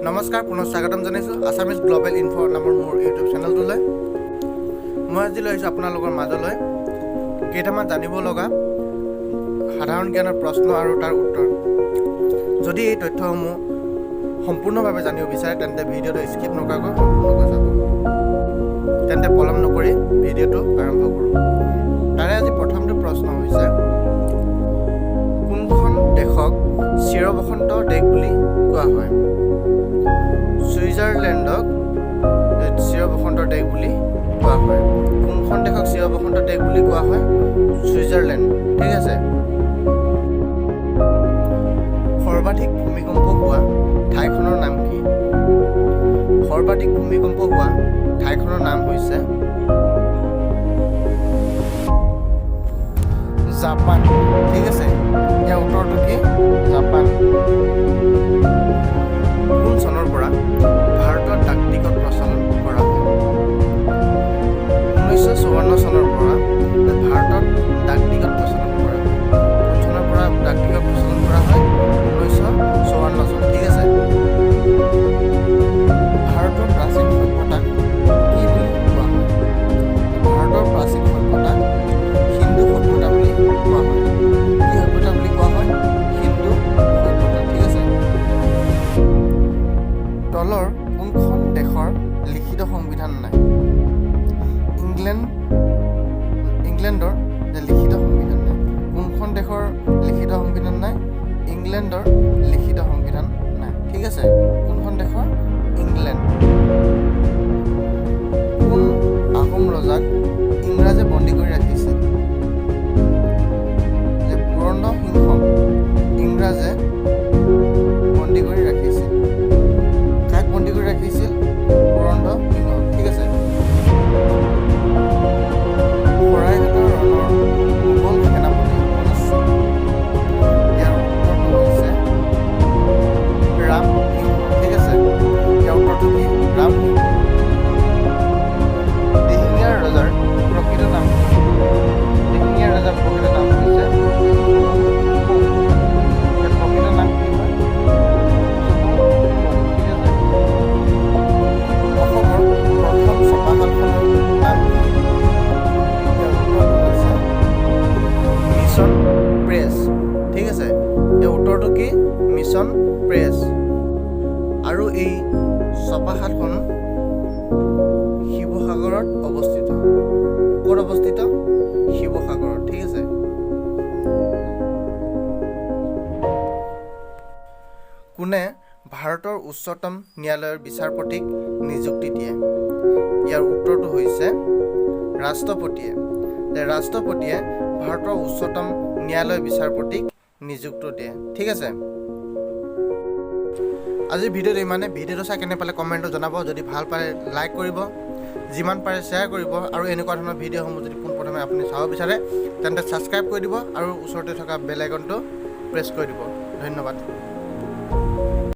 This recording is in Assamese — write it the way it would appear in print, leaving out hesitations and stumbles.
নমস্কাৰ পুনৰ স্বাগতম জনাইছোঁ আছামিজ গ্লোবেল ইনফো নামৰ মোৰ ইউটিউব চেনেলটোলৈ। মই আজি লৈ আহিছোঁ আপোনালোকৰ মাজলৈ কেইটামান জানিব লগা সাধাৰণ জ্ঞানৰ প্ৰশ্ন আৰু তাৰ উত্তৰ। যদি এই তথ্যসমূহ সম্পূৰ্ণভাৱে জানিব বিচাৰে তেন্তে ভিডিঅ'টো স্কিপ নকৰাকৈ সম্পূৰ্ণকৈ চাব। তেন্তে পলম নকৰি ভিডিঅ'টো আৰম্ভ কৰোঁ। তাৰে আজি প্ৰথমটো প্ৰশ্ন হৈছে, কোনখন দেশক চিৰবসন্ত দেশ বুলি কোৱা হয়? ছুইজাৰলেণ্ডক চিৰবসন্তৰ দেশ বুলি কোৱা হয়। কোনখন দেশক চিৰবসন্তৰ দেশ বুলি কোৱা হয়? ছুইজাৰলেণ্ড। ঠিক আছে। সৰ্বাধিক ভূমিকম্প হোৱা ঠাইখনৰ নাম কি? সৰ্বাধিক ভূমিকম্প হোৱা ঠাইখনৰ নাম হৈছে জাপান। ঠিক আছে, ইয়াৰ উত্তৰটো কি? জাপান। কোন চনৰ পৰা ভাৰতৰ ডাক টিকট প্ৰচলন কৰা হয়? 1954 চনৰ পৰা ভাৰতত ডাক টিকট প্ৰচলন কৰা হয়। কোন চনৰ পৰা ডাক টিকট প্ৰচলন কৰা হয়? 1954 চন। ঠিক আছে। ভাৰতৰ প্ৰাচীন সভ্যতাক কি বুলি কোৱা হয়? ভাৰতৰ প্ৰাচীন সভ্যতাক হিন্দু সভ্যতা বুলি কোৱা হয়। কি সভ্যতা বুলি কোৱা হয়? হিন্দু সভ্যতা। ঠিক আছে। তলৰ কোনখন দেশৰ লিখিত সংবিধান নাই? ইংলেণ্ডৰ লিখিত সংবিধান নাই। কোনখন দেশৰ লিখিত সংবিধান নাই? ইংলেণ্ডৰ লিখিত সংবিধান নাই। ঠিক আছে। কোনখন দেশৰ? ইংলেণ্ড। কোন আহোম ৰজাক ইংৰাজে বন্দী কৰি ৰাখিছিল? যে পুৰন্দৰ সিংহক ইংৰাজে বন্দী কৰি ৰাখিছিল। কাক বন্দী কৰি ৰাখিছিল? পুৰন্দৰ সিংহক। ঠিক আছে। শৰাইঘাটৰ ৰণৰ মোগল সেনাপতি কোন আছিল? ইয়াৰ উত্তৰটো হৈছে ৰাম সিংহ। ঠিক আছে। ইয়াৰ উত্তৰটো কি? ৰাম সিংহ। দিহিঙীয়া ৰজাৰ প্ৰকৃত নাম কি? দিহিঙীয়া ৰজাৰ প্ৰকৃত নাম হৈছে প্ৰকৃত নাম কি হয়? ঠিক আছে। অসমৰ প্ৰথম ছপাশালখনৰ নাম কি? ইয়াৰ উত্তৰটো হৈছে মিছন প্ৰেছ। ঠিক আছে। ইয়াৰ উত্তৰটো কি? Mission press. আৰু এই ছপাশালখন শিৱসাগৰত অৱস্থিত। ক'ত অৱস্থিত? শিৱসাগৰত। ঠিক আছে। কোনে ভাৰতৰ উচ্চতম ন্যায়ালয়ৰ বিচাৰপতিক নিযুক্তি দিয়ে? ইয়াৰ উত্তৰটো হৈছে ৰাষ্ট্ৰপতিয়ে। ৰাষ্ট্ৰপতিয়ে ভাৰতৰ উচ্চতম ন্যায়ালয়ৰ বিচাৰপতিক নিযুক্তি দিয়ে। ঠিক আছে। আজিৰ ভিডিঅ'টো ইমানে। ভিডিঅ'টো চাই কেনে পালে কমেণ্টত জনাব। যদি ভাল পায় লাইক কৰিব, যিমান পাৰে শ্বেয়াৰ কৰিব, আৰু এনেকুৱা ধৰণৰ ভিডিঅ'সমূহ যদি পোনপ্ৰথমে আপুনি চাব বিচাৰে তেন্তে ছাবস্ক্ৰাইব কৰি দিব আৰু ওচৰতে থকা বেল আইকনটো প্ৰেছ কৰি দিব। ধন্যবাদ।